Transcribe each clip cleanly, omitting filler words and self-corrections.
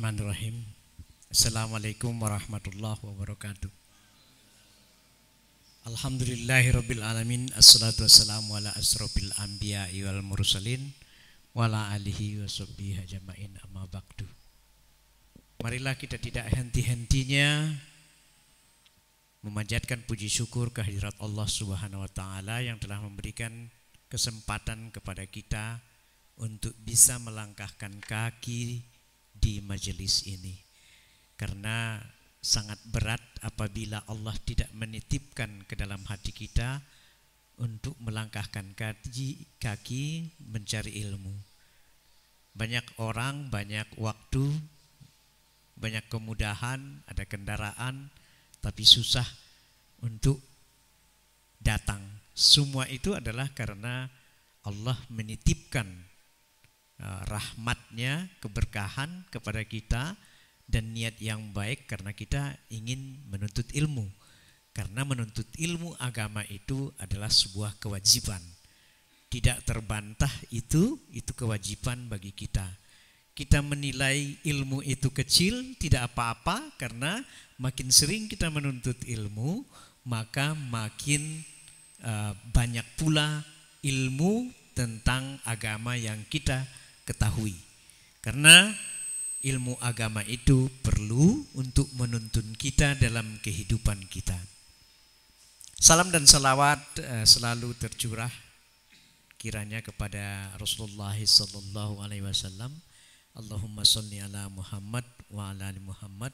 Bismillahirrahmanirrahim. Assalamualaikum warahmatullahi wabarakatuh. Alhamdulillahirabbil alamin. Assalatu wassalamu ala asrofil anbiya'i wal mursalin wa ala alihi washabbihi ajmain, amma ba'du. Marilah kita tidak henti-hentinya memanjatkan puji syukur kehadirat Allah Subhanahu wa taala yang telah memberikan kesempatan kepada kita untuk bisa melangkahkan kaki di majelis ini, karena sangat berat apabila Allah tidak menitipkan ke dalam hati kita untuk melangkahkan kaki mencari ilmu. Banyak orang, banyak waktu, banyak kemudahan, ada kendaraan, tapi susah untuk datang. Semua itu adalah karena Allah menitipkan rahmatnya, keberkahan kepada kita dan niat yang baik karena kita ingin menuntut ilmu. Karena menuntut ilmu agama itu adalah sebuah kewajiban. Tidak terbantah itu kewajiban bagi kita. Kita menilai ilmu itu kecil, tidak apa-apa, karena makin sering kita menuntut ilmu, maka makin banyak pula ilmu tentang agama yang kita ketahui. Karena ilmu agama itu perlu untuk menuntun kita dalam kehidupan kita. Salam dan salawat selalu tercurah kiranya kepada Rasulullah sallallahu alaihi wasallam. Allahumma sholli ala Muhammad wa ala ali Muhammad.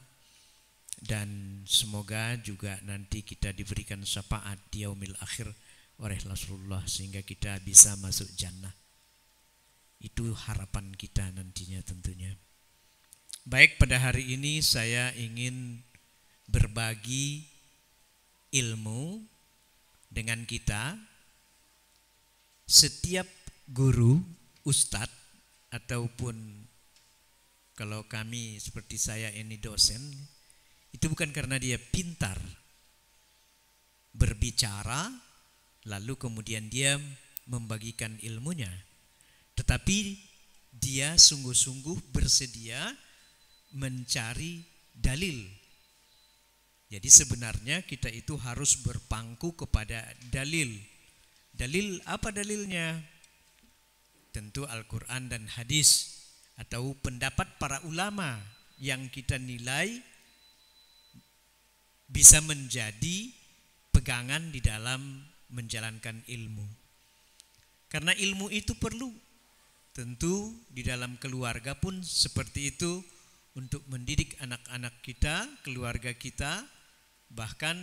Dan semoga juga nanti kita diberikan syafaat di yaumil akhir oleh Rasulullah sehingga kita bisa masuk jannah. Itu harapan kita nantinya tentunya. Baik, pada hari ini saya ingin berbagi ilmu dengan kita. Setiap guru, ustadz, ataupun kalau kami seperti saya ini dosen, itu bukan karena dia pintar berbicara lalu kemudian dia membagikan ilmunya, tetapi dia sungguh-sungguh bersedia mencari dalil. Jadi sebenarnya kita itu harus berpangku kepada dalil. Dalil apa dalilnya? Tentu Al-Quran dan hadis atau pendapat para ulama yang kita nilai bisa menjadi pegangan di dalam menjalankan ilmu. Karena ilmu itu perlu. Tentu di dalam keluarga pun seperti itu, untuk mendidik anak-anak kita, keluarga kita, bahkan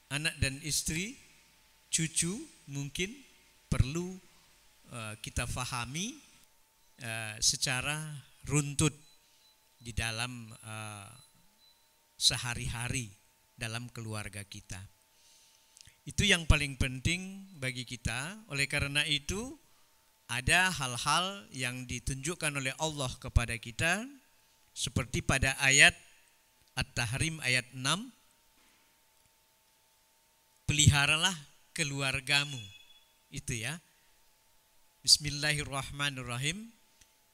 anak dan istri, cucu mungkin perlu kita fahami secara runtut di dalam sehari-hari dalam keluarga kita. Itu yang paling penting bagi kita. Oleh karena itu ada hal-hal yang ditunjukkan oleh Allah kepada kita, seperti pada ayat At-Tahrim ayat 6, peliharalah keluargamu. Itu ya. Bismillahirrahmanirrahim.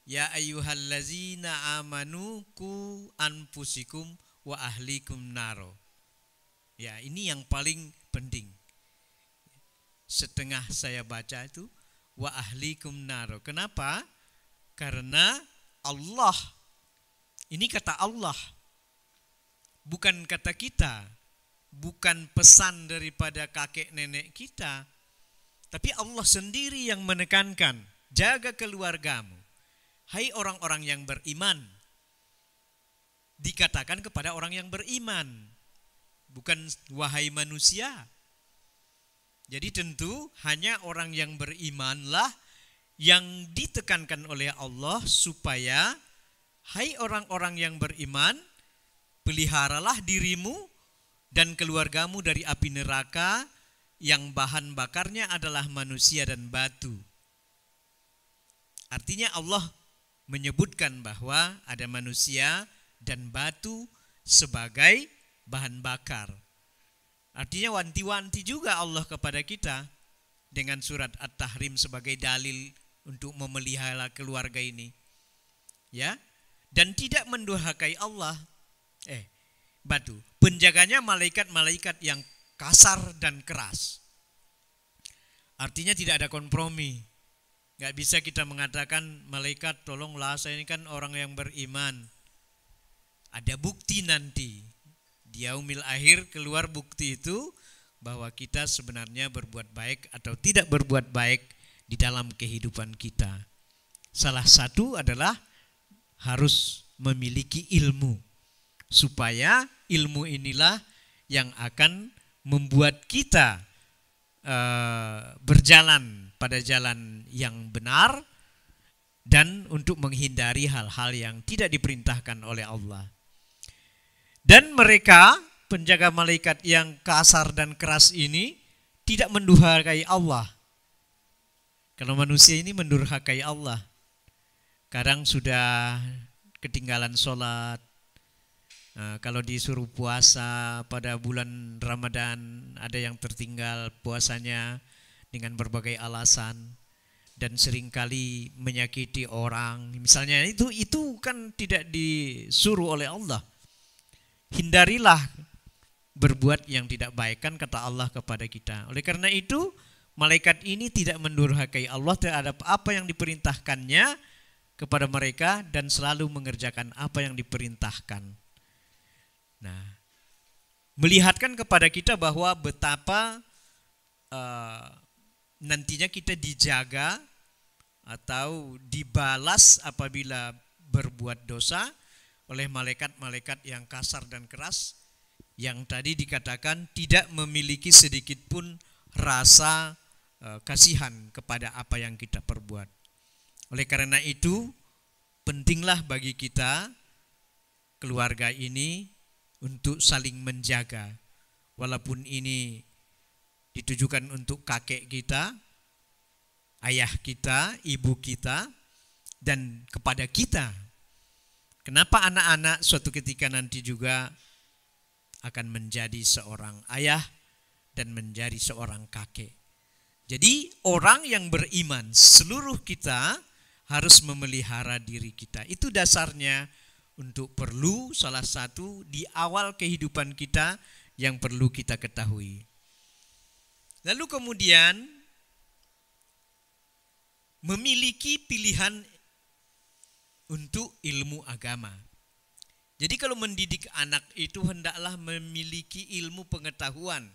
Ya ayyuhallazina amanu ku anfusikum wa ahlikum naro. Ya, ini yang paling penting. Setengah saya baca itu wa ahlikum naro. Kenapa? Karena Allah, ini kata Allah, bukan kata kita, bukan pesan daripada kakek nenek kita, tapi Allah sendiri yang menekankan, jaga keluargamu. Hai orang-orang yang beriman. Dikatakan kepada orang yang beriman, bukan wahai manusia. Jadi tentu hanya orang yang berimanlah yang ditekankan oleh Allah supaya, hai orang-orang yang beriman, peliharalah dirimu dan keluargamu dari api neraka yang bahan bakarnya adalah manusia dan batu. Artinya Allah menyebutkan bahwa ada manusia dan batu sebagai bahan bakar. Artinya wanti-wanti juga Allah kepada kita dengan surat At-Tahrim sebagai dalil untuk memelihara keluarga ini. Ya. dan tidak mendurhakai Allah. Batu. Penjaganya malaikat-malaikat yang kasar dan keras. Artinya tidak ada kompromi. Gak bisa kita mengatakan malaikat tolonglah, saya ini kan orang yang beriman. Ada bukti nanti. Di yaumil akhir keluar bukti itu bahwa kita sebenarnya berbuat baik atau tidak berbuat baik di dalam kehidupan kita. Salah satu adalah harus memiliki ilmu. Supaya ilmu inilah yang akan membuat kita berjalan pada jalan yang benar dan untuk menghindari hal-hal yang tidak diperintahkan oleh Allah. Dan mereka, penjaga malaikat yang kasar dan keras ini, tidak mendurhakai Allah. Kalau manusia ini mendurhakai Allah, kadang sudah ketinggalan sholat. Kalau disuruh puasa pada bulan Ramadan, ada yang tertinggal puasanya dengan berbagai alasan dan seringkali menyakiti orang. Misalnya itu kan tidak disuruh oleh Allah. Hindarilah berbuat yang tidak baik, kan kata Allah kepada kita. Oleh karena itu, malaikat ini tidak mendurhakai Allah terhadap apa yang diperintahkannya kepada mereka dan selalu mengerjakan apa yang diperintahkan. Nah, melihatkan kepada kita bahwa betapa nantinya kita dijaga atau dibalas apabila berbuat dosa oleh malaikat-malaikat yang kasar dan keras, yang tadi dikatakan tidak memiliki sedikit pun rasa kasihan kepada apa yang kita perbuat. Oleh karena itu, pentinglah bagi kita, keluarga ini, untuk saling menjaga. Walaupun ini ditujukan untuk kakek kita, ayah kita, ibu kita, dan kepada kita. Kenapa anak-anak suatu ketika nanti juga akan menjadi seorang ayah dan menjadi seorang kakek. Jadi orang yang beriman, seluruh kita harus memelihara diri kita. Itu dasarnya untuk perlu salah satu di awal kehidupan kita yang perlu kita ketahui. Lalu kemudian memiliki pilihan untuk ilmu agama. Jadi kalau mendidik anak itu hendaklah memiliki ilmu pengetahuan.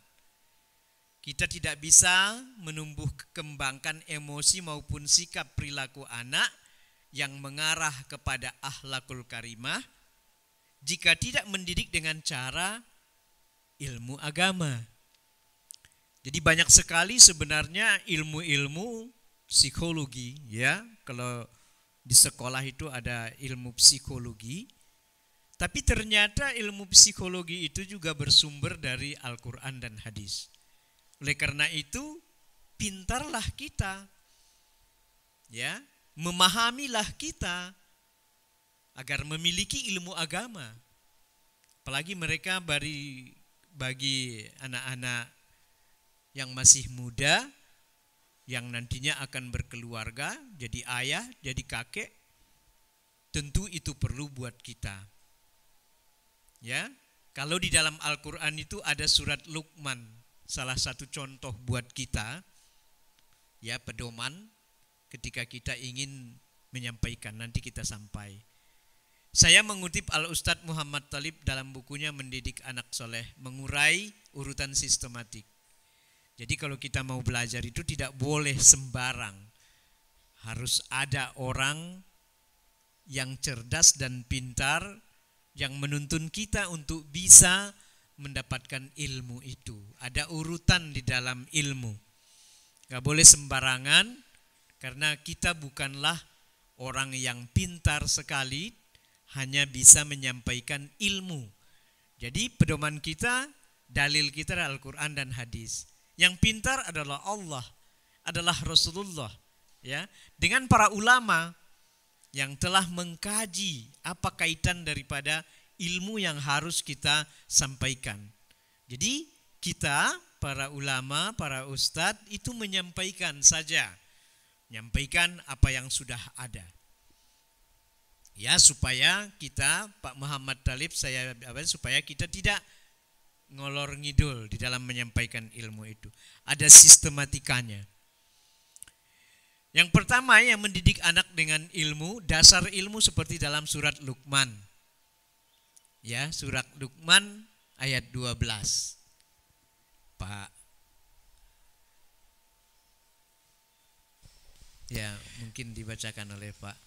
Kita tidak bisa menumbuh kembangkan emosi maupun sikap perilaku anak yang mengarah kepada akhlakul karimah jika tidak mendidik dengan cara ilmu agama. Jadi banyak sekali sebenarnya ilmu-ilmu psikologi, ya. Kalau di sekolah itu ada ilmu psikologi, tapi ternyata ilmu psikologi itu juga bersumber dari Al-Quran dan hadis. Oleh karena itu, pintarlah kita, ya, memahamilah kita agar memiliki ilmu agama. Apalagi mereka bagi anak-anak yang masih muda, yang nantinya akan berkeluarga, jadi ayah, jadi kakek, tentu itu perlu buat kita. Ya, kalau di dalam Al-Quran itu ada surat Luqman, salah satu contoh buat kita, ya, pedoman ketika kita ingin menyampaikan, nanti kita sampai. Saya mengutip Al-Ustadz Muhammad Talib dalam bukunya Mendidik Anak Soleh, mengurai urutan sistematik. Jadi kalau kita mau belajar itu tidak boleh sembarang. Harus ada orang yang cerdas dan pintar yang menuntun kita untuk bisa mendapatkan ilmu itu. Ada urutan di dalam ilmu. Gak boleh sembarangan karena kita bukanlah orang yang pintar sekali, hanya bisa menyampaikan ilmu. Jadi pedoman kita, dalil kita adalah Al-Quran dan hadis. Yang pintar adalah Allah, adalah Rasulullah, ya, dengan para ulama yang telah mengkaji apa kaitan daripada ilmu yang harus kita sampaikan. Jadi kita, para ulama, para ustadz itu menyampaikan saja, menyampaikan apa yang sudah ada. Ya, supaya kita, Pak Muhammad Talib, supaya kita tidak ngolor ngidul di dalam menyampaikan ilmu itu. Ada sistematikanya. Yang pertama, yang mendidik anak dengan ilmu, dasar ilmu seperti dalam surat Luqman. Ya, surat Luqman ayat 12. Pak. Ya, mungkin dibacakan oleh Pak.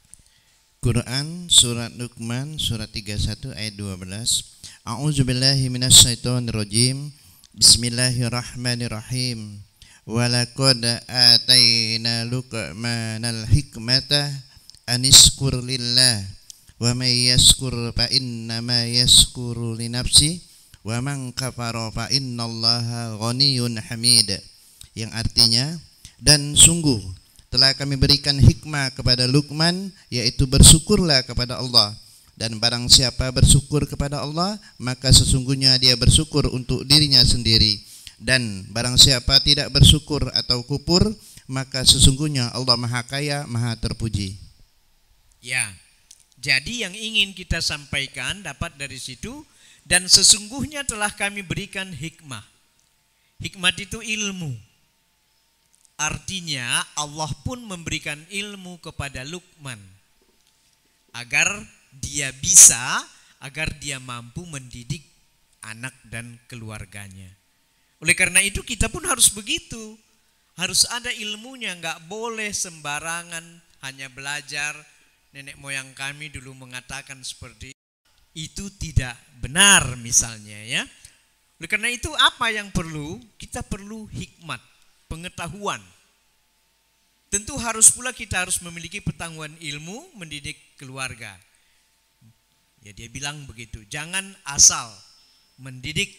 Quran surat Luqman surat 31 ayat 12. A'udzubillahi minasyaitonirrajim. Bismillahirrahmanirrahim. Walaqad ataina Luqmanal hikmata anishkur lillah wa may yashkur fa innama yashkuru li nafsi wa man kafara fa innallaha ghaniyyun hamid. Yang artinya, dan sungguh telah kami berikan hikmah kepada Luqman, yaitu bersyukurlah kepada Allah. Dan barang siapa bersyukur kepada Allah, maka sesungguhnya dia bersyukur untuk dirinya sendiri. Dan barang siapa tidak bersyukur atau kufur, maka sesungguhnya Allah Maha Kaya, Maha Terpuji. Ya, jadi yang ingin kita sampaikan dapat dari situ. Dan sesungguhnya telah kami berikan hikmah. Hikmat itu ilmu. Artinya Allah pun memberikan ilmu kepada Luqman agar dia mampu mendidik anak dan keluarganya. Oleh karena itu kita pun harus begitu. Harus ada ilmunya, enggak boleh sembarangan hanya belajar. Nenek moyang kami dulu mengatakan seperti itu, tidak benar misalnya ya. Oleh karena itu apa yang perlu? Kita perlu hikmat, pengetahuan. Tentu kita harus memiliki pengetahuan ilmu mendidik keluarga. Ya, dia bilang begitu, jangan asal mendidik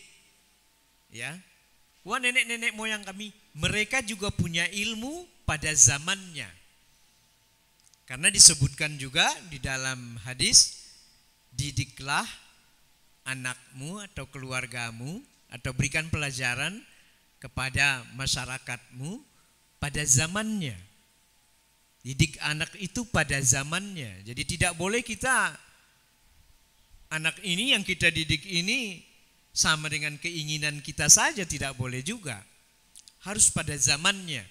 ya. Wah, nenek-nenek moyang kami, mereka juga punya ilmu pada zamannya. Karena disebutkan juga di dalam hadis, didiklah anakmu atau keluargamu atau berikan pelajaran kepada masyarakatmu pada zamannya. Didik anak itu pada zamannya. Jadi tidak boleh kita anak ini yang kita didik ini sama dengan keinginan kita saja, tidak boleh juga. Harus pada zamannya.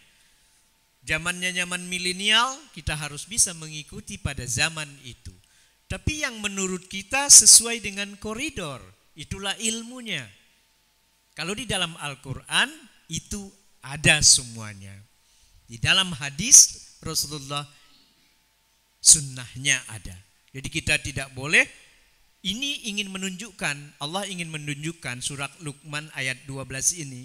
Zamannya zaman milenial, kita harus bisa mengikuti pada zaman itu. Tapi yang menurut kita sesuai dengan koridor, itulah ilmunya. Kalau di dalam Al-Quran itu ada semuanya. Di dalam hadis Rasulullah sunnahnya ada. Jadi kita tidak boleh, ini ingin menunjukkan, Allah ingin menunjukkan surat Luqman ayat 12 ini,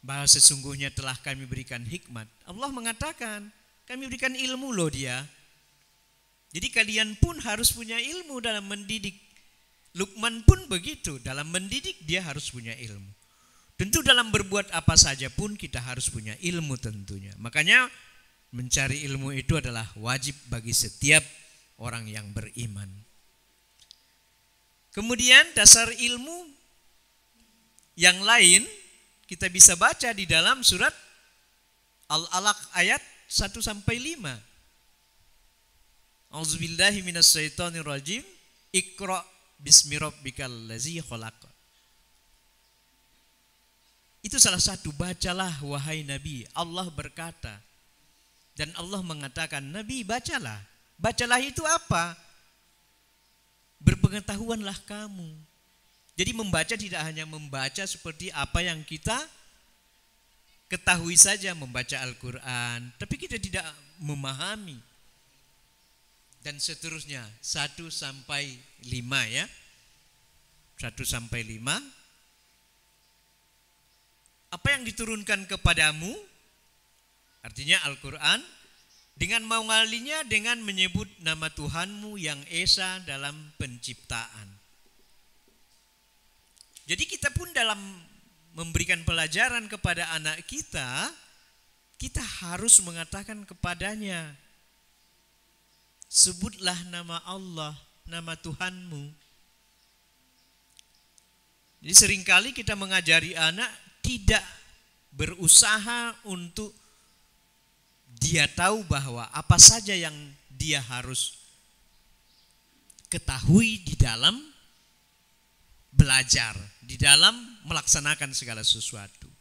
bahwa sesungguhnya telah kami berikan hikmat. Allah mengatakan, kami berikan ilmu loh dia. Jadi kalian pun harus punya ilmu dalam mendidik. Luqman pun begitu, dalam mendidik dia harus punya ilmu. Tentu dalam berbuat apa saja pun kita harus punya ilmu tentunya. Makanya mencari ilmu itu adalah wajib bagi setiap orang yang beriman. Kemudian dasar ilmu yang lain kita bisa baca di dalam surat Al-Alaq ayat 1-5. Auzubillahi minasyaitonirrajim. Iqra bismi rabbikal ladzi khalaq. Itu salah satu, bacalah wahai Nabi. Allah berkata, dan Allah mengatakan, Nabi bacalah. Bacalah itu apa? Berpengetahuanlah kamu. Jadi membaca tidak hanya membaca seperti apa yang kita ketahui saja, membaca Al-Quran, tapi kita tidak memahami. Dan seterusnya 1-5 ya. 1-5. Apa yang diturunkan kepadamu, artinya Al-Quran, dengan mengawalinya dengan menyebut nama Tuhanmu yang esa dalam penciptaan. Jadi kita pun dalam memberikan pelajaran kepada anak kita, kita harus mengatakan kepadanya, sebutlah nama Allah, nama Tuhanmu. Jadi seringkali kita mengajari anak tidak berusaha untuk dia tahu bahwa apa saja yang dia harus ketahui di dalam belajar, di dalam melaksanakan segala sesuatu.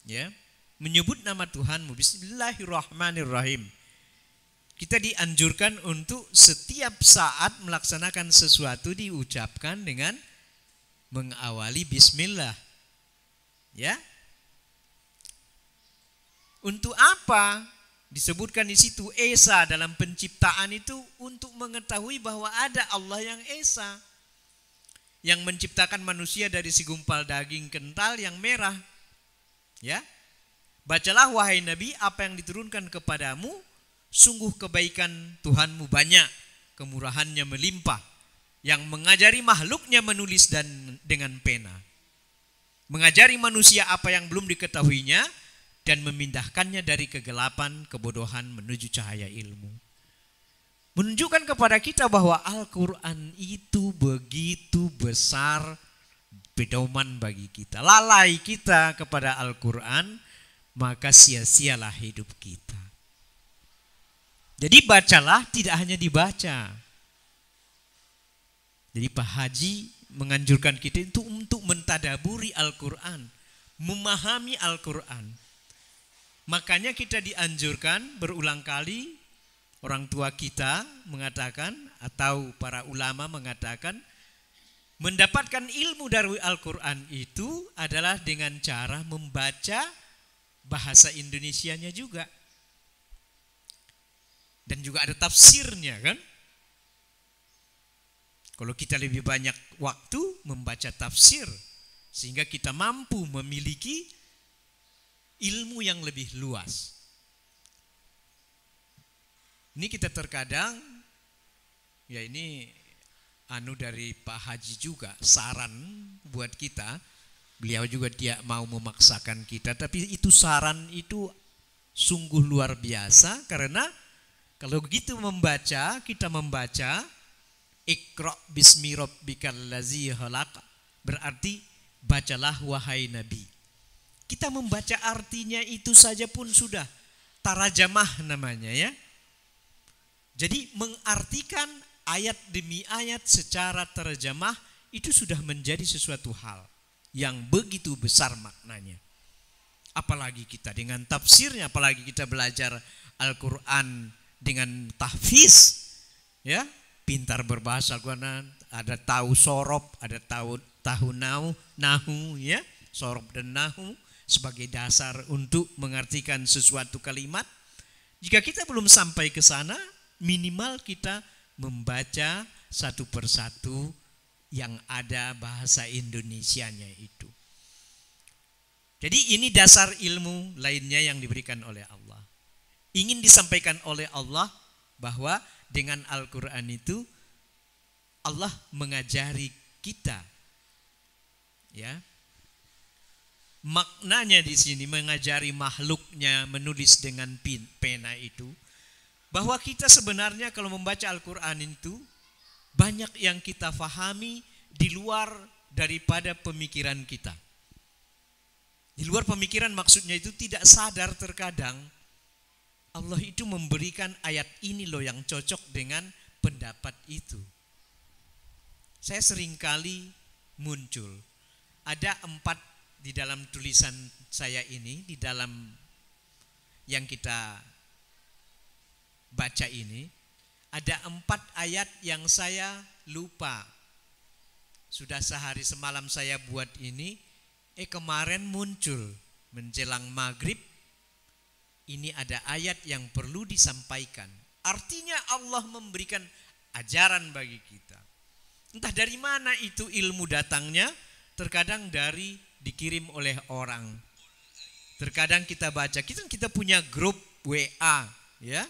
Ya, menyebut nama Tuhanmu, Bismillahirrahmanirrahim. Kita dianjurkan untuk setiap saat melaksanakan sesuatu diucapkan dengan mengawali Bismillah. Ya, untuk apa disebutkan di situ Esa dalam penciptaan itu? Untuk mengetahui bahwa ada Allah yang Esa, yang menciptakan manusia dari segumpal daging kental yang merah. Ya, bacalah wahai Nabi apa yang diturunkan kepadamu, sungguh kebaikan Tuhanmu banyak, kemurahannya melimpah, yang mengajari makhluknya menulis dan dengan pena, mengajari manusia apa yang belum diketahuinya, dan memindahkannya dari kegelapan kebodohan menuju cahaya ilmu. Menunjukkan kepada kita bahwa Al-Quran itu begitu besar pedoman bagi kita. Lalai kita kepada Al-Quran, maka sia-sialah hidup kita. Jadi bacalah, tidak hanya dibaca. Jadi Pak Haji menganjurkan kita itu untuk mentadaburi Al-Quran, memahami Al-Quran. Makanya kita dianjurkan berulang kali, orang tua kita mengatakan atau para ulama mengatakan, mendapatkan ilmu dari Al-Quran itu adalah dengan cara membaca bahasa Indonesianya juga. Dan juga ada tafsirnya kan. Kalau kita lebih banyak waktu membaca tafsir, sehingga kita mampu memiliki ilmu yang lebih luas. Ini kita terkadang, ya ini dari Pak Haji juga, saran buat kita. Beliau juga tidak mau memaksakan kita, tapi itu saran itu sungguh luar biasa. Karena kalau begitu membaca, kita membaca Iqra bismi rabbikal ladzi khalaq, berarti bacalah wahai Nabi. Kita membaca artinya itu saja pun sudah tarajamah namanya ya. Jadi mengartikan ayat demi ayat secara terjemah itu sudah menjadi sesuatu hal yang begitu besar maknanya. Apalagi kita dengan tafsirnya, apalagi kita belajar Al-Quran dengan tahfiz, ya, pintar berbahasa Al-Quran, ada tahu sorob, ada tahu nahu, ya, sorob dan nahu sebagai dasar untuk mengartikan sesuatu kalimat. Jika kita belum sampai ke sana, minimal kita membaca satu persatu yang ada bahasa Indonesianya itu. Jadi ini dasar ilmu lainnya yang diberikan oleh Allah. Ingin disampaikan oleh Allah bahwa dengan Al-Quran itu Allah mengajari kita, ya, maknanya di sini mengajari makhluknya menulis dengan pena itu, bahwa kita sebenarnya kalau membaca Al-Quran itu banyak yang kita fahami di luar daripada pemikiran kita. Di luar pemikiran maksudnya itu tidak sadar terkadang Allah itu memberikan ayat ini loh yang cocok dengan pendapat itu. Saya seringkali muncul, ada 4 di dalam tulisan saya ini, di dalam yang kita baca ini, ada 4 ayat yang saya lupa. Sudah sehari semalam saya buat ini, kemarin muncul menjelang maghrib, ini ada ayat yang perlu disampaikan. Artinya Allah memberikan ajaran bagi kita. Entah dari mana itu ilmu datangnya, terkadang dari dikirim oleh orang. Terkadang kita baca, kita punya grup WA, ya.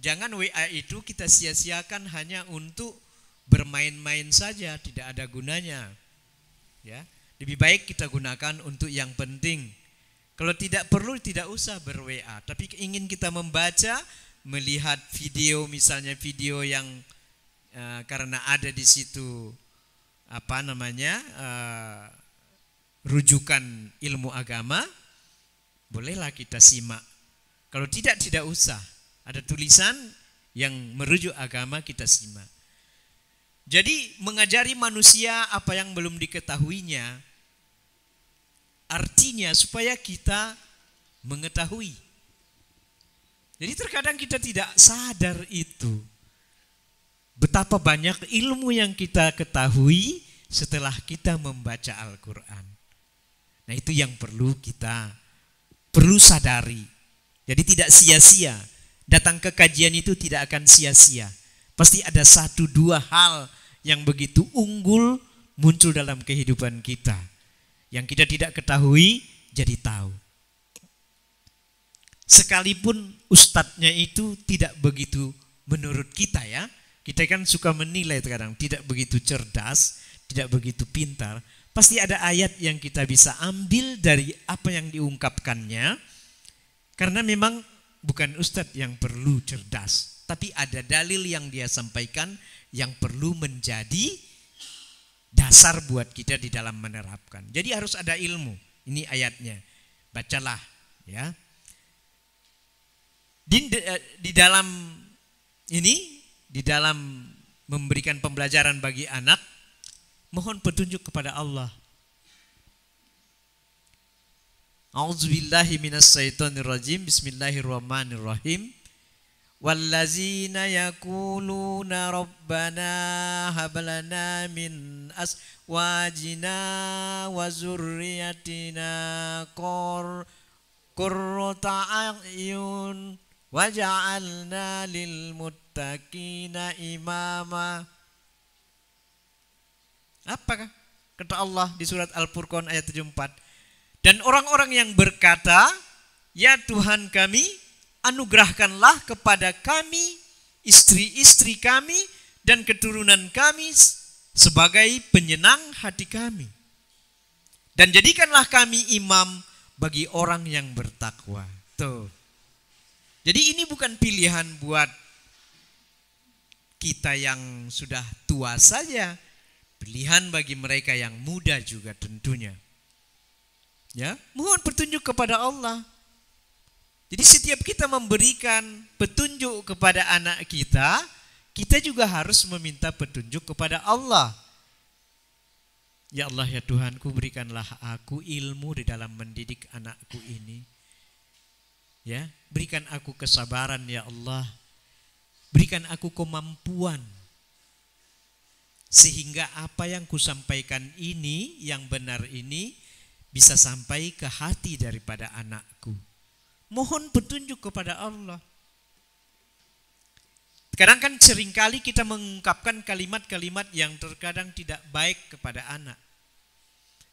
Jangan WA itu kita sia-siakan hanya untuk bermain-main saja, tidak ada gunanya. Ya, lebih baik kita gunakan untuk yang penting. Kalau tidak perlu tidak usah ber-WA, tapi ingin kita membaca, melihat video, misalnya video yang karena ada di situ rujukan ilmu agama, bolehlah kita simak. Kalau tidak usah. Ada tulisan yang merujuk agama kita simak. Jadi mengajari manusia apa yang belum diketahuinya, artinya supaya kita mengetahui. Jadi terkadang kita tidak sadar itu. Betapa banyak ilmu yang kita ketahui setelah kita membaca Al-Quran. Nah itu yang perlu sadari. Jadi tidak sia-sia. Datang ke kajian itu tidak akan sia-sia. Pasti ada 1-2 hal yang begitu unggul muncul dalam kehidupan kita. Yang kita tidak ketahui jadi tahu. Sekalipun ustadznya itu tidak begitu menurut kita ya. Kita kan suka menilai terkadang tidak begitu cerdas, tidak begitu pintar. Pasti ada ayat yang kita bisa ambil dari apa yang diungkapkannya. Karena memang bukan ustadz yang perlu cerdas, tapi ada dalil yang dia sampaikan yang perlu menjadi dasar buat kita di dalam menerapkan. Jadi harus ada ilmu. Ini ayatnya. Bacalah ya. Di dalam memberikan pembelajaran bagi anak, mohon petunjuk kepada Allah. A'udzubillahi minasyaitonirrajim. Bismillahirrahmanirrahim. Wallazina yaquluna rabbana hablana min aswajina wa zurriyatina qurrata a'yun waj'alna lil muttaqina imama. Apakah kata Allah di surat Al-Furqan ayat 74? Dan orang-orang yang berkata, ya Tuhan kami, anugerahkanlah kepada kami, istri-istri kami, dan keturunan kami sebagai penyenang hati kami. Dan jadikanlah kami imam bagi orang yang bertakwa. Tuh. Jadi ini bukan pilihan buat kita yang sudah tua saja. Pilihan bagi mereka yang muda juga tentunya. Ya, mohon petunjuk kepada Allah. Jadi setiap kita memberikan petunjuk kepada anak kita, kita juga harus meminta petunjuk kepada Allah. Ya Allah ya Tuhanku, berikanlah aku ilmu di dalam mendidik anakku ini. Ya, berikan aku kesabaran ya Allah. Berikan aku kemampuan. Sehingga apa yang kusampaikan ini, yang benar ini, bisa sampai ke hati daripada anakku. Mohon petunjuk kepada Allah. Kadang kan seringkali kita mengungkapkan kalimat-kalimat yang terkadang tidak baik kepada anak.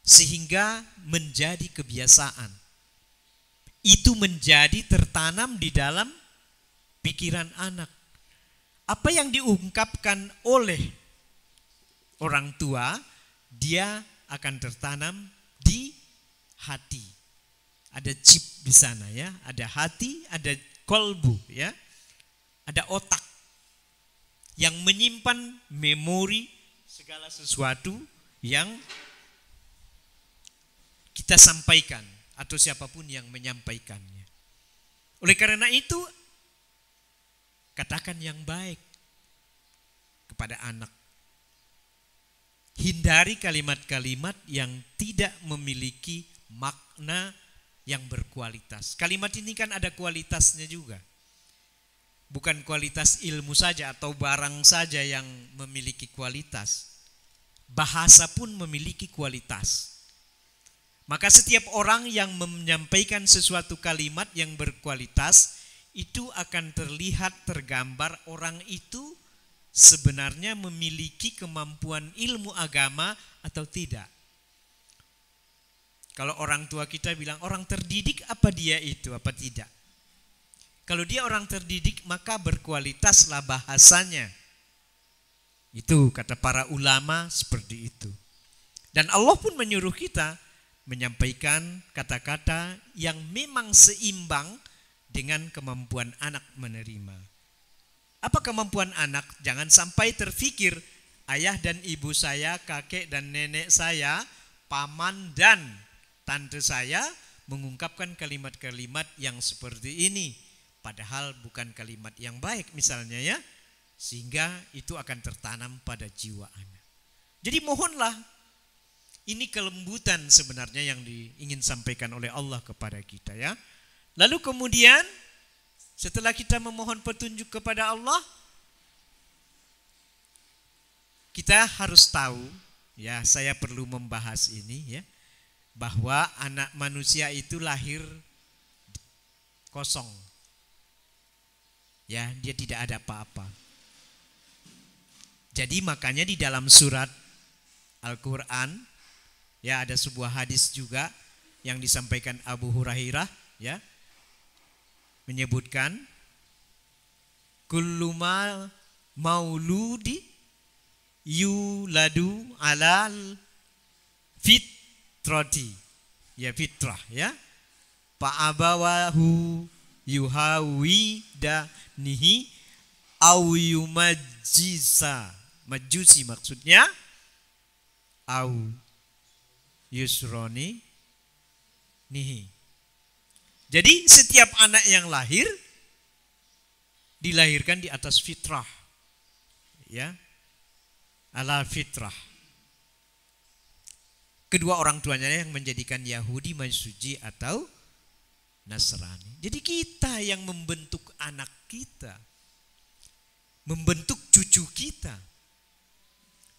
Sehingga menjadi kebiasaan. Itu menjadi tertanam di dalam pikiran anak. Apa yang diungkapkan oleh orang tua, dia akan tertanam di hati. Ada chip di sana ya, ada hati, ada kolbu ya, ada otak yang menyimpan memori segala sesuatu yang kita sampaikan atau siapapun yang menyampaikannya. Oleh karena itu, katakan yang baik kepada anak. Hindari kalimat-kalimat yang tidak memiliki makna yang berkualitas. Kalimat ini kan ada kualitasnya juga. Bukan kualitas ilmu saja atau barang saja yang memiliki kualitas. Bahasa pun memiliki kualitas. Maka setiap orang yang menyampaikan sesuatu kalimat yang berkualitas, itu akan terlihat tergambar orang itu sebenarnya memiliki kemampuan ilmu agama atau tidak. Kalau orang tua kita bilang orang terdidik, apa dia itu, apa tidak? Kalau dia orang terdidik, maka berkualitaslah bahasanya. Itu kata para ulama seperti itu. Dan Allah pun menyuruh kita menyampaikan kata-kata yang memang seimbang dengan kemampuan anak menerima. Apa kemampuan anak? Jangan sampai terfikir ayah dan ibu saya, kakek dan nenek saya, paman dan tante saya mengungkapkan kalimat-kalimat yang seperti ini. Padahal bukan kalimat yang baik misalnya ya. Sehingga itu akan tertanam pada jiwa anak. Jadi mohonlah, ini kelembutan sebenarnya yang ingin sampaikan oleh Allah kepada kita ya. Lalu kemudian setelah kita memohon petunjuk kepada Allah, kita harus tahu ya, saya perlu membahas ini ya, bahwa anak manusia itu lahir kosong. Ya, dia tidak ada apa-apa. Jadi makanya di dalam surat Al-Qur'an ya ada sebuah hadis juga yang disampaikan Abu Hurairah ya, menyebutkan kullu mauludi yuladu alal fitrati, ya fitrah ya, fa'abawahu yuhawidanihi au yumajjisa, majusi maksudnya, au yusroni nihi. Jadi setiap anak yang lahir dilahirkan di atas fitrah ya, ala fitrah. Kedua orang tuanya yang menjadikan Yahudi, Majusi atau Nasrani. Jadi kita yang membentuk anak kita, membentuk cucu kita,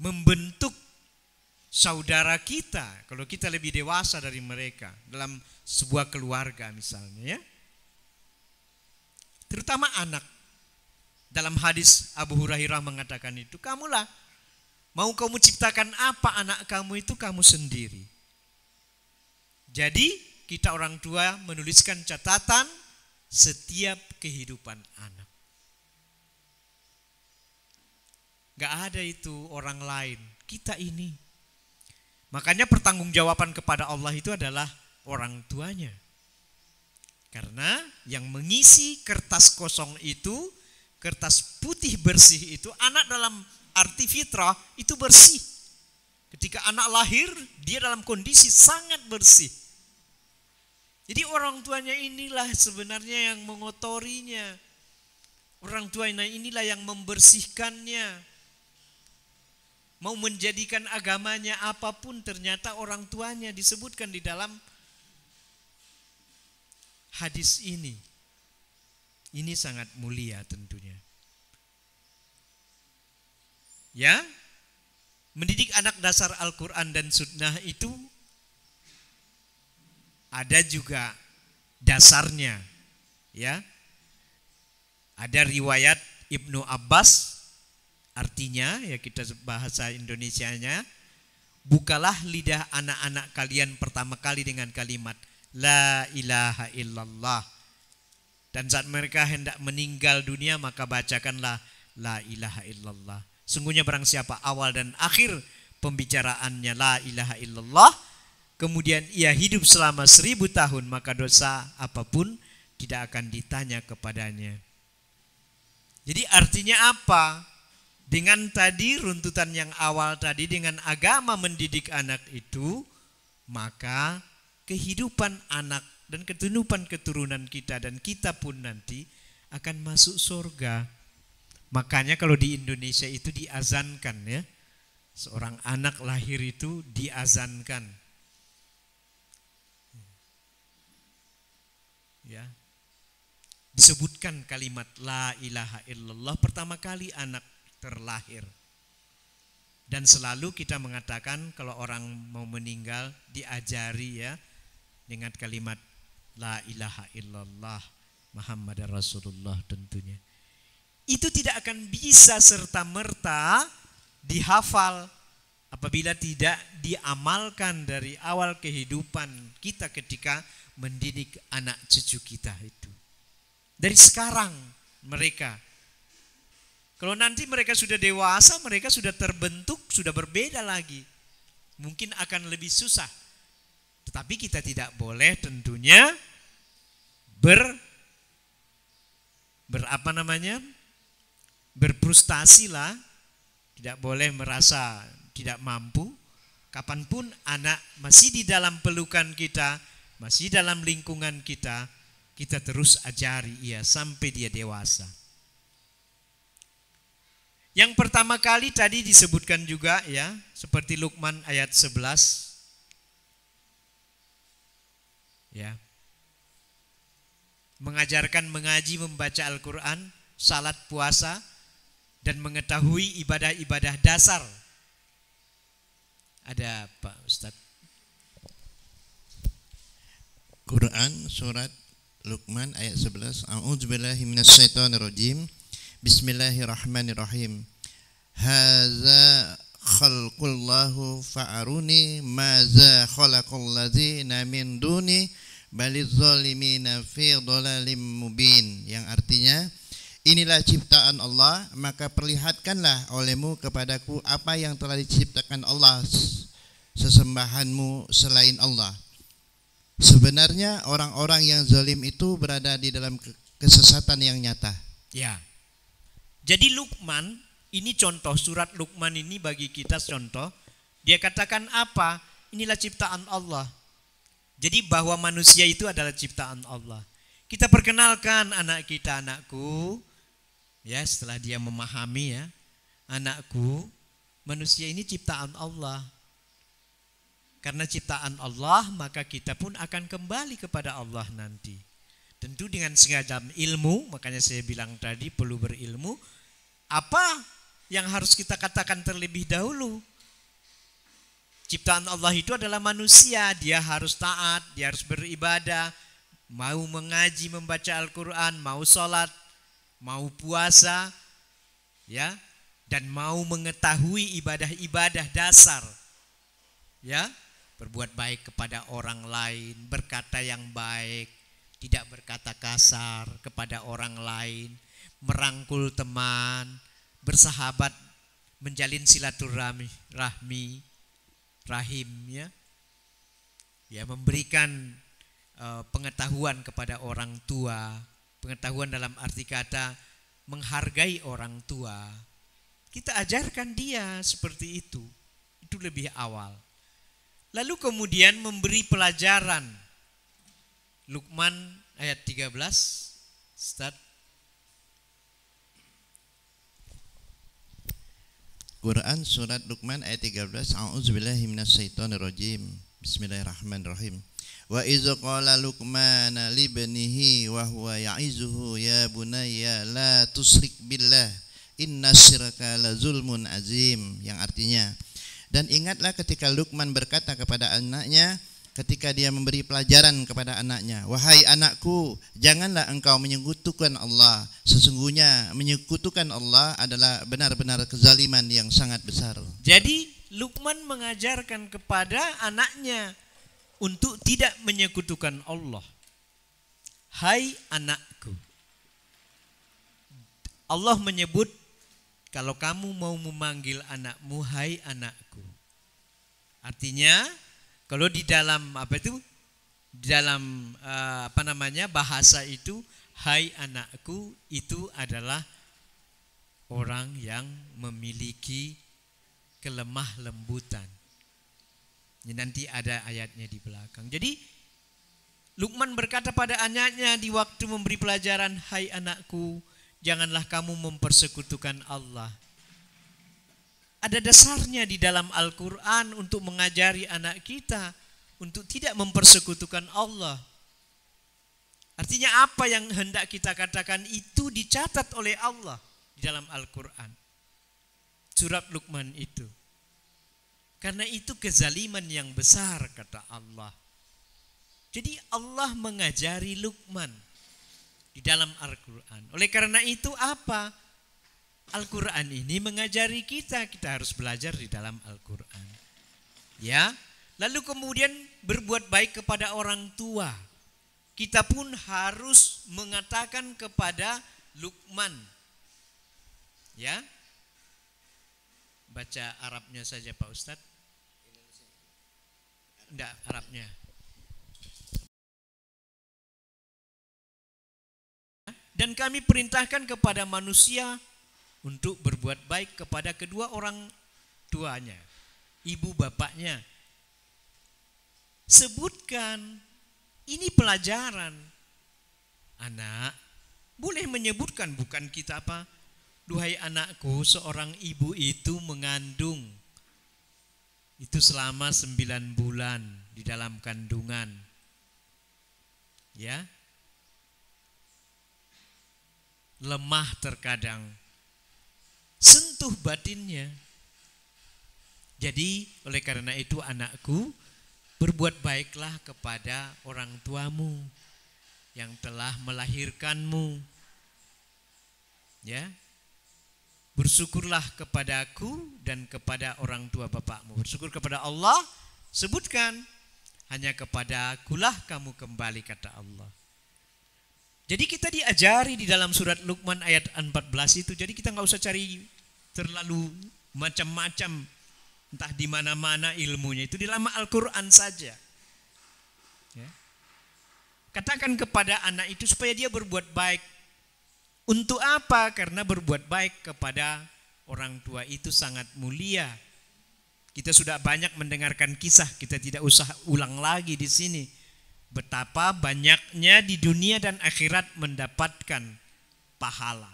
membentuk saudara kita, kalau kita lebih dewasa dari mereka dalam sebuah keluarga misalnya ya. Terutama anak. Dalam hadis Abu Hurairah mengatakan itu, kamulah mau kamu ciptakan apa anak kamu itu kamu sendiri. Jadi kita orang tua menuliskan catatan setiap kehidupan anak. Gak ada itu orang lain, kita ini. Makanya pertanggungjawaban kepada Allah itu adalah orang tuanya. Karena yang mengisi kertas kosong itu, kertas putih bersih itu, anak dalam arti fitrah itu bersih. Ketika anak lahir, dia dalam kondisi sangat bersih. Jadi orang tuanya inilah sebenarnya yang mengotorinya. Orang tuanya inilah yang membersihkannya. Mau menjadikan agamanya apapun, ternyata orang tuanya disebutkan di dalam hadis ini. Ini sangat mulia tentunya. Ya, mendidik anak dasar Al-Quran dan Sunnah itu ada juga dasarnya. Ya, ada riwayat Ibnu Abbas. Artinya ya kita bahasa Indonesianya, bukalah lidah anak-anak kalian pertama kali dengan kalimat La ilaha illallah. Dan saat mereka hendak meninggal dunia maka bacakanlah La ilaha illallah. Sungguhnya barang siapa awal dan akhir pembicaraannya La ilaha illallah, kemudian ia hidup selama 1000 tahun, maka dosa apapun tidak akan ditanya kepadanya. Jadi artinya apa? Dengan tadi runtutan yang awal tadi, dengan agama mendidik anak itu, maka kehidupan anak dan keturunan kita dan kita pun nanti akan masuk surga. Makanya kalau di Indonesia itu diazankan ya, seorang anak lahir itu diazankan. Ya. Disebutkan kalimat La ilaha illallah pertama kali anak terlahir. Dan selalu kita mengatakan kalau orang mau meninggal diajari ya dengan kalimat La ilaha illallah Muhammad Rasulullah tentunya. Itu tidak akan bisa serta-merta dihafal apabila tidak diamalkan dari awal kehidupan kita ketika mendidik anak cucu kita itu. Dari sekarang mereka, kalau nanti mereka sudah dewasa, mereka sudah terbentuk, sudah berbeda lagi. Mungkin akan lebih susah. Tetapi kita tidak boleh tentunya berfrustasi lah. Tidak boleh merasa tidak mampu. Kapanpun anak masih di dalam pelukan kita, masih dalam lingkungan kita, kita terus ajari ia sampai dia dewasa. Yang pertama kali tadi disebutkan juga ya, seperti Luqman ayat 11. Ya. Mengajarkan mengaji, membaca Al-Qur'an, salat, puasa, dan mengetahui ibadah-ibadah dasar. Ada Pak Ustadz? Quran surat Luqman ayat 11. A'udzubillahi minasyaitonirrajim. Bismillahirrahmanirrahim. Hadza khalqullahu fa'aruni maza khalaqal ladzina min duni baliz zalimina fi dhalalim mubin. Yang artinya, inilah ciptaan Allah, maka perlihatkanlah olehmu kepadaku apa yang telah diciptakan Allah sesembahanmu selain Allah. Sebenarnya orang-orang yang zalim itu berada di dalam kesesatan yang nyata. Ya. Jadi Luqman, ini contoh, surat Luqman ini bagi kita contoh. Dia katakan apa? Inilah ciptaan Allah. Jadi bahwa manusia itu adalah ciptaan Allah. Kita perkenalkan anak kita, anakku, ya, setelah dia memahami, ya, anakku, manusia ini ciptaan Allah. Karena ciptaan Allah, maka kita pun akan kembali kepada Allah nanti. Tentu dengan segala ilmu, makanya saya bilang tadi perlu berilmu. Apa yang harus kita katakan terlebih dahulu? Ciptaan Allah itu adalah manusia, dia harus taat, dia harus beribadah, mau mengaji, membaca Al-Quran, mau sholat, mau puasa, ya, dan mau mengetahui ibadah-ibadah dasar, ya, berbuat baik kepada orang lain, berkata yang baik, tidak berkata kasar kepada orang lain, merangkul teman, bersahabat, menjalin silaturahmi, rahim, ya, memberikan pengetahuan kepada orang tua, pengetahuan dalam arti kata menghargai orang tua. Kita ajarkan dia seperti itu lebih awal. Lalu kemudian memberi pelajaran. Luqman ayat 13, start. Quran surat Luqman ayat 13. A'udzubillahi minasyaitonirrajim. Bismillahirrahmanirrahim. Wa idz qala Luqman libnihi wa huwa ya'izuhu ya bunayya la tusyrik billah inna syirka la zulmun azim. Yang artinya, dan ingatlah ketika Luqman berkata kepada anaknya ketika dia memberi pelajaran kepada anaknya, wahai anakku, janganlah engkau menyekutukan Allah. Sesungguhnya menyekutukan Allah adalah benar-benar kezaliman yang sangat besar. Jadi Luqman mengajarkan kepada anaknya untuk tidak menyekutukan Allah. Hai anakku, Allah menyebut kalau kamu mau memanggil anakmu, hai anakku. Artinya kalau di dalam bahasa itu, hai anakku itu adalah orang yang memiliki kelemah lembutan. Ini nanti ada ayatnya di belakang. Jadi Luqman berkata pada anaknya di waktu memberi pelajaran, hai anakku, janganlah kamu mempersekutukan Allah. Ada dasarnya di dalam Al-Quran untuk mengajari anak kita untuk tidak mempersekutukan Allah. Artinya apa yang hendak kita katakan itu dicatat oleh Allah di dalam Al-Quran. Surat Luqman itu. Karena itu kezaliman yang besar, kata Allah. Jadi Allah mengajari Luqman di dalam Al-Quran. Oleh karena itu apa? Al-Quran ini mengajari kita harus belajar di dalam Al-Quran. Ya, lalu kemudian berbuat baik kepada orang tua. Kita pun harus mengatakan kepada Luqman. Ya, baca Arabnya saja Pak Ustadz. Enggak, Arabnya. Dan kami perintahkan kepada manusia untuk berbuat baik kepada kedua orang tuanya, ibu bapaknya. Sebutkan, ini pelajaran. Anak boleh menyebutkan, bukan kita duhai anakku, seorang ibu itu mengandung itu selama 9 bulan di dalam kandungan. Ya. Lemah terkadang. Sentuh batinnya. Jadi oleh karena itu anakku, berbuat baiklah kepada orang tuamu yang telah melahirkanmu. Ya. Bersyukurlah kepadaku dan kepada orang tua bapakmu. Bersyukur kepada Allah, sebutkan, hanya kepada Akulah kamu kembali, kata Allah. Jadi kita diajari di dalam surat Luqman ayat 14 itu. Jadi kita nggak usah cari terlalu macam-macam, entah di mana-mana ilmunya. Itu di dalam Al-Quran saja. Ya. Katakan kepada anak itu supaya dia berbuat baik. Untuk apa? Karena berbuat baik kepada orang tua itu sangat mulia. Kita sudah banyak mendengarkan kisah, kita tidak usah ulang lagi di sini. Betapa banyaknya di dunia dan akhirat mendapatkan pahala.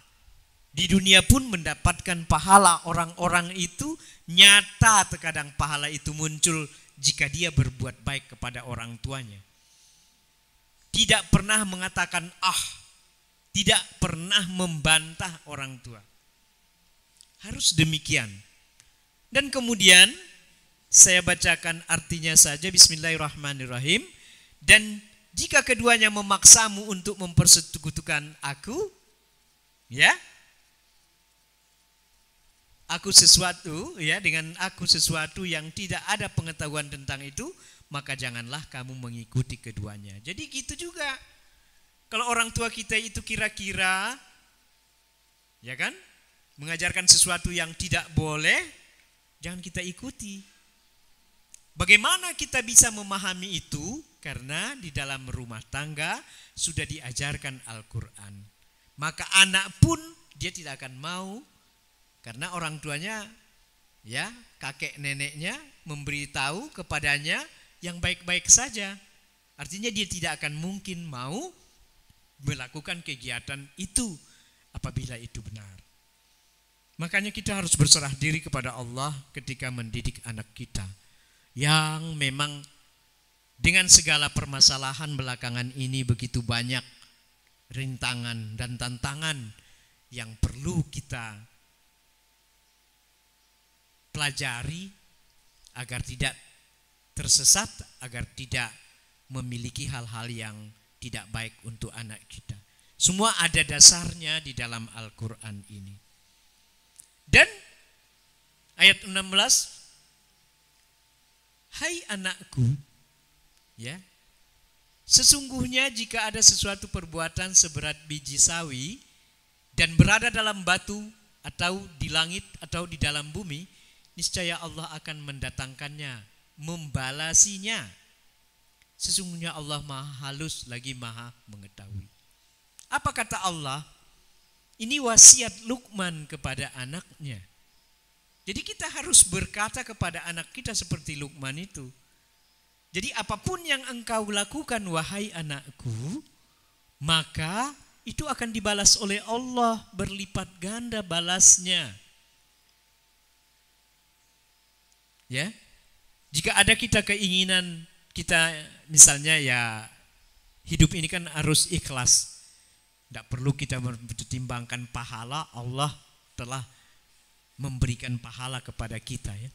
Di dunia pun mendapatkan pahala. Orang-orang itu nyata terkadang pahala itu muncul jika dia berbuat baik kepada orang tuanya. Tidak pernah mengatakan tidak pernah membantah orang tua. Harus demikian. Dan kemudian saya bacakan artinya saja, bismillahirrahmanirrahim. Dan jika keduanya memaksamu untuk mempersekutukan aku, ya, aku sesuatu, ya, dengan aku sesuatu yang tidak ada pengetahuan tentang itu, maka janganlah kamu mengikuti keduanya. Jadi gitu juga. Kalau orang tua kita itu kira-kira, ya kan, mengajarkan sesuatu yang tidak boleh, jangan kita ikuti. Bagaimana kita bisa memahami itu? Karena di dalam rumah tangga sudah diajarkan Al-Quran. Maka anak pun dia tidak akan mau, karena orang tuanya, ya, kakek neneknya memberitahu kepadanya yang baik-baik saja. Artinya dia tidak akan mungkin mau melakukan kegiatan itu apabila itu benar. Makanya kita harus berserah diri kepada Allah ketika mendidik anak kita, yang memang dengan segala permasalahan belakangan ini begitu banyak rintangan dan tantangan yang perlu kita pelajari agar tidak tersesat, agar tidak memiliki hal-hal yang tidak baik untuk anak kita. Semua ada dasarnya di dalam Al-Quran ini. Dan ayat 16, hai anakku, ya, sesungguhnya jika ada sesuatu perbuatan seberat biji sawi dan berada dalam batu atau di langit atau di dalam bumi, niscaya Allah akan mendatangkannya, membalasinya. Sesungguhnya Allah maha halus lagi maha mengetahui. Apa kata Allah? Ini wasiat Luqman kepada anaknya. Jadi kita harus berkata kepada anak kita seperti Luqman itu. Jadi apapun yang engkau lakukan wahai anakku, maka itu akan dibalas oleh Allah, berlipat ganda balasnya. Ya. Jika ada kita keinginan, kita misalnya ya hidup ini kan harus ikhlas. Tidak perlu kita mempertimbangkan pahala, Allah telah memberikan pahala kepada kita, ya.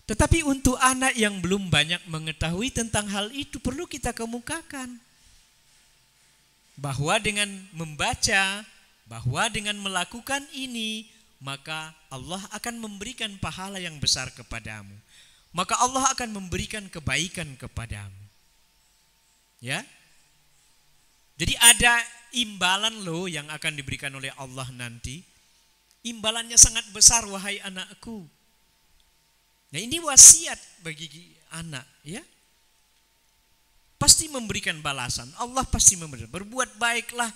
Tetapi untuk anak yang belum banyak mengetahui tentang hal itu, perlu kita kemukakan bahwa dengan membaca, bahwa dengan melakukan ini, maka Allah akan memberikan pahala yang besar kepadamu. Maka Allah akan memberikan kebaikan kepadamu. Ya. Jadi ada imbalan loh yang akan diberikan oleh Allah nanti. Imbalannya sangat besar wahai anakku. Nah, ini wasiat bagi anak, ya. Pasti memberikan balasan. Allah pasti memberikan. Berbuat baiklah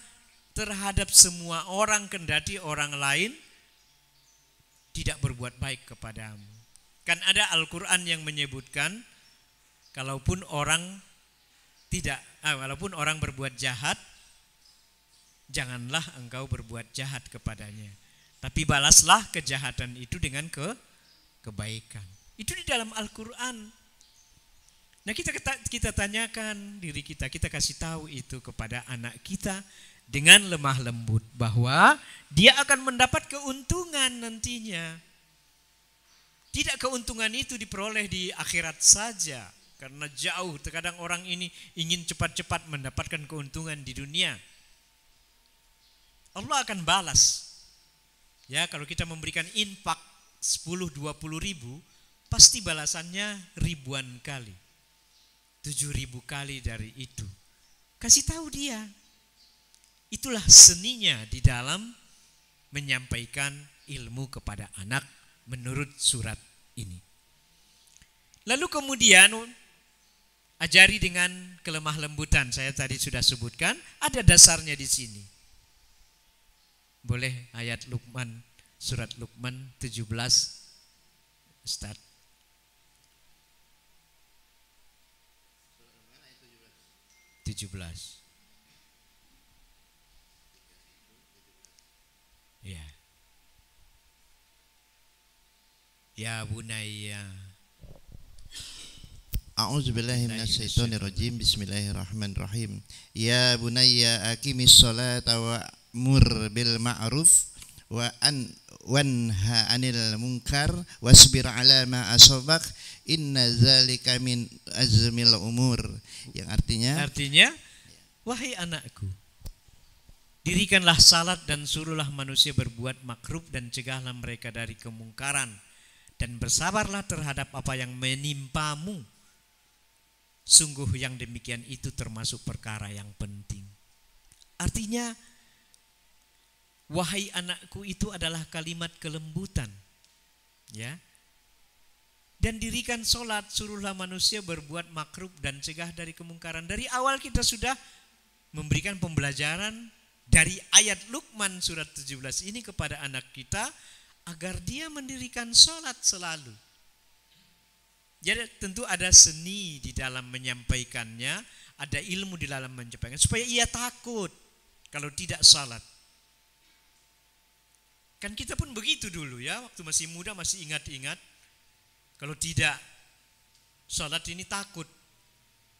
terhadap semua orang, kendati orang lain tidak berbuat baik kepadamu. Kan ada Al-Quran yang menyebutkan, walaupun orang berbuat jahat, janganlah engkau berbuat jahat kepadanya. Tapi balaslah kejahatan itu dengan kebaikan. Itu di dalam Al-Quran. Nah kita tanyakan diri kita kasih tahu itu kepada anak kita dengan lemah lembut bahwa dia akan mendapat keuntungan nantinya. Tidak keuntungan itu diperoleh di akhirat saja, karena jauh. Terkadang orang ini ingin cepat-cepat mendapatkan keuntungan di dunia. Allah akan balas. Ya, kalau kita memberikan infak 10-20 ribu, pasti balasannya ribuan kali. 7.000 kali dari itu. Kasih tahu dia. Itulah seninya di dalam menyampaikan ilmu kepada anak menurut surat ini. Lalu kemudian ajari dengan kelemah lembutan. Saya tadi sudah sebutkan, ada dasarnya di sini. Boleh ayat Luqman, surat Luqman 17, start. 17. Ya. Ya bunayya. A'udzubillahi minasyaitonirrajim. Bismillahirrahmanirrahim. Ya bunayya aqimis sholata wa'mur bil ma'ruf wanha 'anil munkar wasbir 'ala ma asabak inna dzalika min azmil umur. Yang artinya wahai anakku, dirikanlah salat dan suruhlah manusia berbuat makruf dan cegahlah mereka dari kemungkaran dan bersabarlah terhadap apa yang menimpamu. Sungguh yang demikian itu termasuk perkara yang penting. Artinya, wahai anakku itu adalah kalimat kelembutan. Ya. Dan dirikan solat, suruhlah manusia berbuat makruf dan cegah dari kemungkaran. Dari awal kita sudah memberikan pembelajaran dari ayat Luqman surat 17 ini kepada anak kita agar dia mendirikan solat selalu. Jadi tentu ada seni di dalam menyampaikannya, ada ilmu di dalam menyampaikan supaya ia takut kalau tidak salat. Kan kita pun begitu dulu ya, waktu masih muda masih ingat-ingat. Kalau tidak sholat ini takut.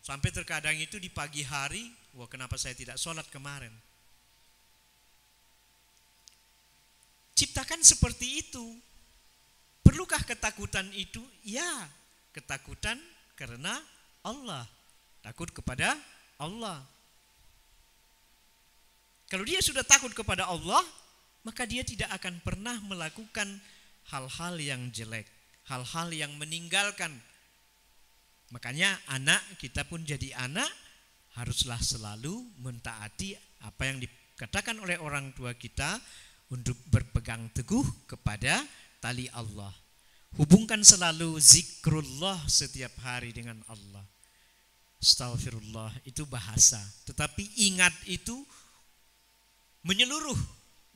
Sampai terkadang itu di pagi hari, wah kenapa saya tidak sholat kemarin. Ciptakan seperti itu. Perlukah ketakutan itu? Ya, ketakutan karena Allah. Takut kepada Allah. Kalau dia sudah takut kepada Allah, maka dia tidak akan pernah melakukan hal-hal yang jelek. Hal-hal yang meninggalkan. Makanya anak, kita pun jadi anak, haruslah selalu mentaati apa yang dikatakan oleh orang tua kita untuk berpegang teguh kepada tali Allah. Hubungkan selalu zikrullah setiap hari dengan Allah. Astaghfirullah itu bahasa, tetapi ingat itu menyeluruh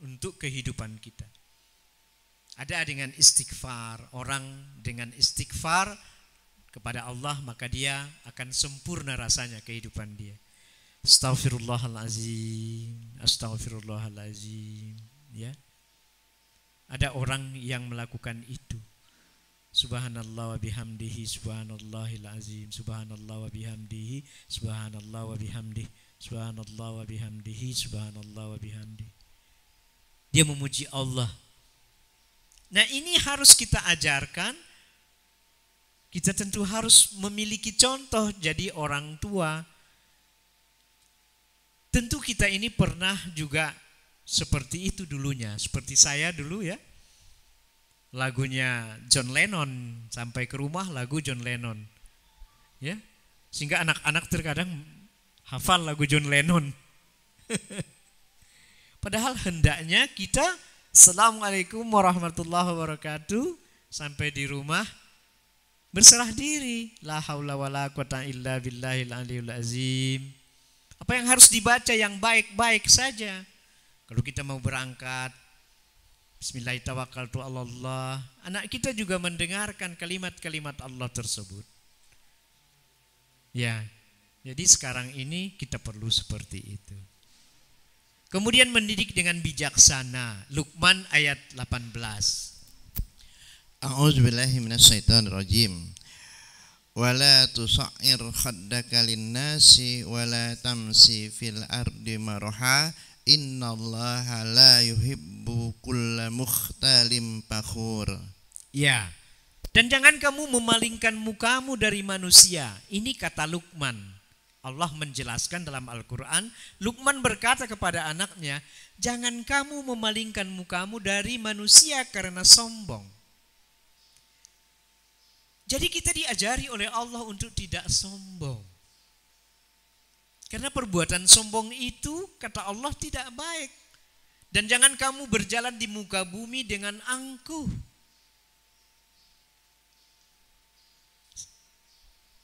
untuk kehidupan kita. Ada dengan istighfar, orang dengan istighfar kepada Allah maka dia akan sempurna rasanya kehidupan dia. Astaghfirullahalazim, astaghfirullahalazim, ya. Ada orang yang melakukan itu. Subhanallah wa bihamdihi, subhanallahil azim, subhanallah wa bihamdihi, subhanallah wa bihamdihi, subhanallah wa bihamdihi, subhanallah wa bihamdihi. Dia memuji Allah. Nah ini harus kita ajarkan. Kita tentu harus memiliki contoh jadi orang tua. Tentu kita ini pernah juga seperti itu dulunya. Seperti saya dulu ya. Lagunya John Lennon. Sampai ke rumah lagu John Lennon. Ya, sehingga anak-anak terkadang hafal lagu John Lennon. Padahal hendaknya kita Assalamualaikum warahmatullahi wabarakatuh. Sampai di rumah berserah diri. La haula wala quwata illa billahil aliyul azim. Apa yang harus dibaca yang baik-baik saja. Kalau kita mau berangkat, Bismillahirrahmanirrahim. Anak kita juga mendengarkan kalimat-kalimat Allah tersebut. Ya, jadi sekarang ini kita perlu seperti itu. Kemudian mendidik dengan bijaksana. Luqman ayat 18. A'udzubillahi minasyaitonirrajim. Wala tusa'ir khaddaka linnasi wala tamsi fil ardi marha innallaha la yuhibbu kulla mukhtalin fakhur. Ya. Dan jangan kamu memalingkan mukamu dari manusia. Ini kata Luqman. Allah menjelaskan dalam Al-Quran, Luqman berkata kepada anaknya, jangan kamu memalingkan mukamu dari manusia karena sombong. Jadi kita diajari oleh Allah untuk tidak sombong. Karena perbuatan sombong itu, kata Allah, tidak baik. Dan jangan kamu berjalan di muka bumi dengan angkuh.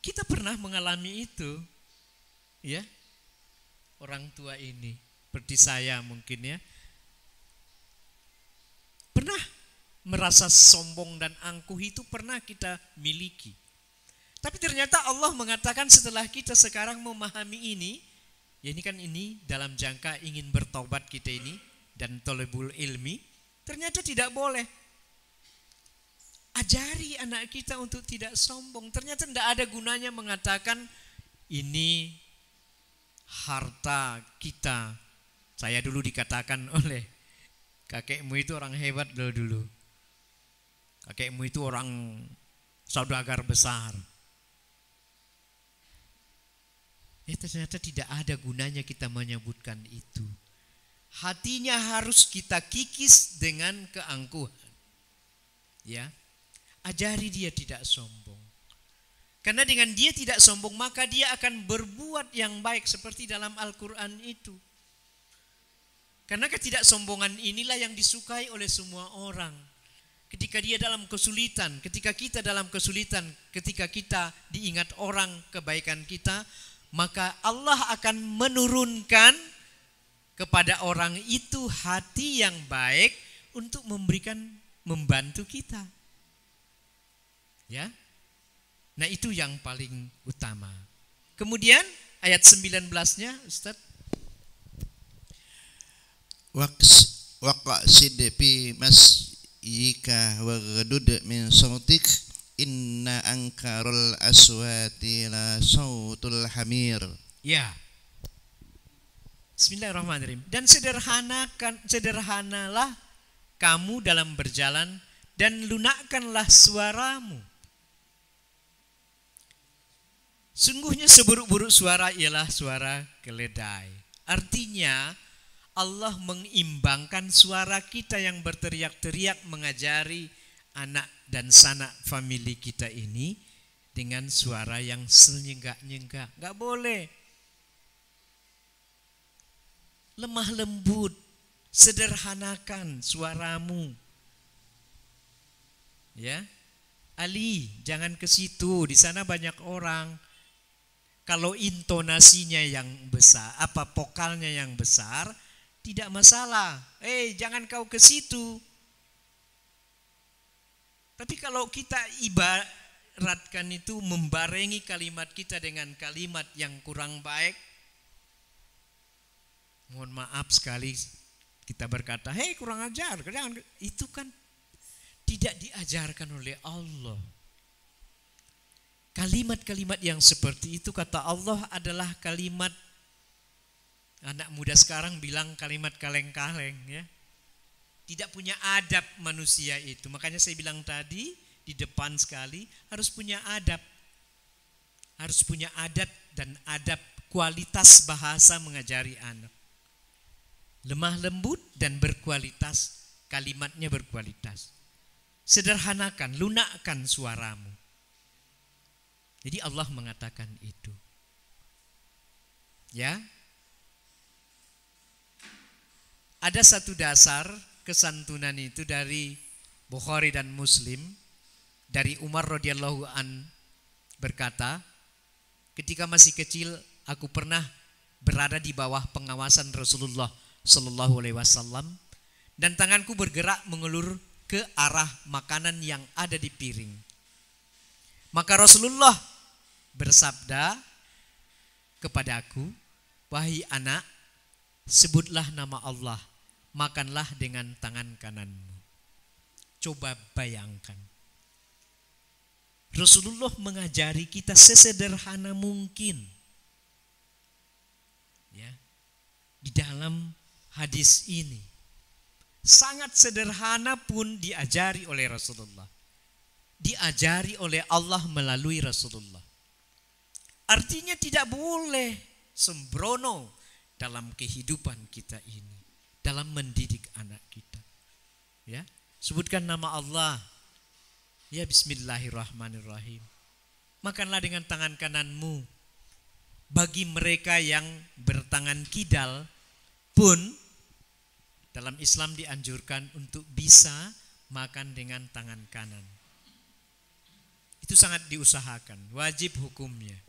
Kita pernah mengalami itu. Ya, orang tua ini seperti saya mungkin ya, pernah merasa sombong dan angkuh itu pernah kita miliki. Tapi ternyata Allah mengatakan setelah kita sekarang memahami ini, ya ini kan ini dalam jangka ingin bertobat kita ini dan thalabul ilmi, ternyata tidak boleh. Ajari anak kita untuk tidak sombong. Ternyata tidak ada gunanya mengatakan ini harta kita. Saya dulu dikatakan oleh kakekmu itu orang hebat dulu. Kakekmu itu orang saudagar besar. Ternyata tidak ada gunanya kita menyebutkan itu. Hatinya harus kita kikis dengan keangkuhan. Ya, ajari dia tidak sombong. Karena dengan dia tidak sombong, maka dia akan berbuat yang baik seperti dalam Al-Quran itu. Karena ketidaksombongan inilah yang disukai oleh semua orang. Ketika dia dalam kesulitan, ketika kita dalam kesulitan, ketika kita diingat orang kebaikan kita, maka Allah akan menurunkan kepada orang itu hati yang baik untuk membantu kita. Ya. Nah itu yang paling utama. Kemudian ayat 19-nya Ustaz. Waqsid fi masjika waghdud min sautik inna ankarul aswati la sautul hamir. Ya. Bismillahirrahmanirrahim. Dan sederhanalah kamu dalam berjalan dan lunakkanlah suaramu. Sungguhnya seburuk-buruk suara ialah suara keledai. Artinya Allah mengimbangkan suara kita yang berteriak-teriak mengajari anak dan sanak famili kita ini dengan suara yang senyenggak-nyenggak. Gak boleh. Lemah lembut, sederhanakan suaramu. Ya, Ali, jangan ke situ. Di sana banyak orang. Kalau intonasinya yang besar, vokalnya yang besar, tidak masalah. Jangan kau ke situ. Tapi kalau kita ibaratkan itu membarengi kalimat kita dengan kalimat yang kurang baik, mohon maaf sekali kita berkata, kurang ajar. Itu kan tidak diajarkan oleh Allah. Kalimat-kalimat yang seperti itu kata Allah adalah kalimat, anak muda sekarang bilang kalimat kaleng-kaleng ya. Tidak punya adab manusia itu. Makanya saya bilang tadi di depan sekali harus punya adab. Harus punya adat dan adab, kualitas bahasa mengajari anak. Lemah lembut dan berkualitas, kalimatnya berkualitas. Sederhanakan, lunakkan suaramu. Jadi Allah mengatakan itu. Ya. Ada satu dasar kesantunan itu dari Bukhari dan Muslim, dari Umar radhiyallahu an berkata, ketika masih kecil aku pernah berada di bawah pengawasan Rasulullah sallallahu alaihi wasallam dan tanganku bergerak mengelur ke arah makanan yang ada di piring. Maka Rasulullah bersabda kepadaku, wahai anak, sebutlah nama Allah, makanlah dengan tangan kananmu. Coba bayangkan. Rasulullah mengajari kita sesederhana mungkin. Ya. Di dalam hadis ini sangat sederhana pun diajari oleh Rasulullah. Diajari oleh Allah melalui Rasulullah. Artinya tidak boleh sembrono dalam kehidupan kita ini, dalam mendidik anak kita. Ya, sebutkan nama Allah. Ya, bismillahirrahmanirrahim. Makanlah dengan tangan kananmu. Bagi mereka yang bertangan kidal pun dalam Islam dianjurkan untuk bisa makan dengan tangan kanan. Itu sangat diusahakan, wajib hukumnya.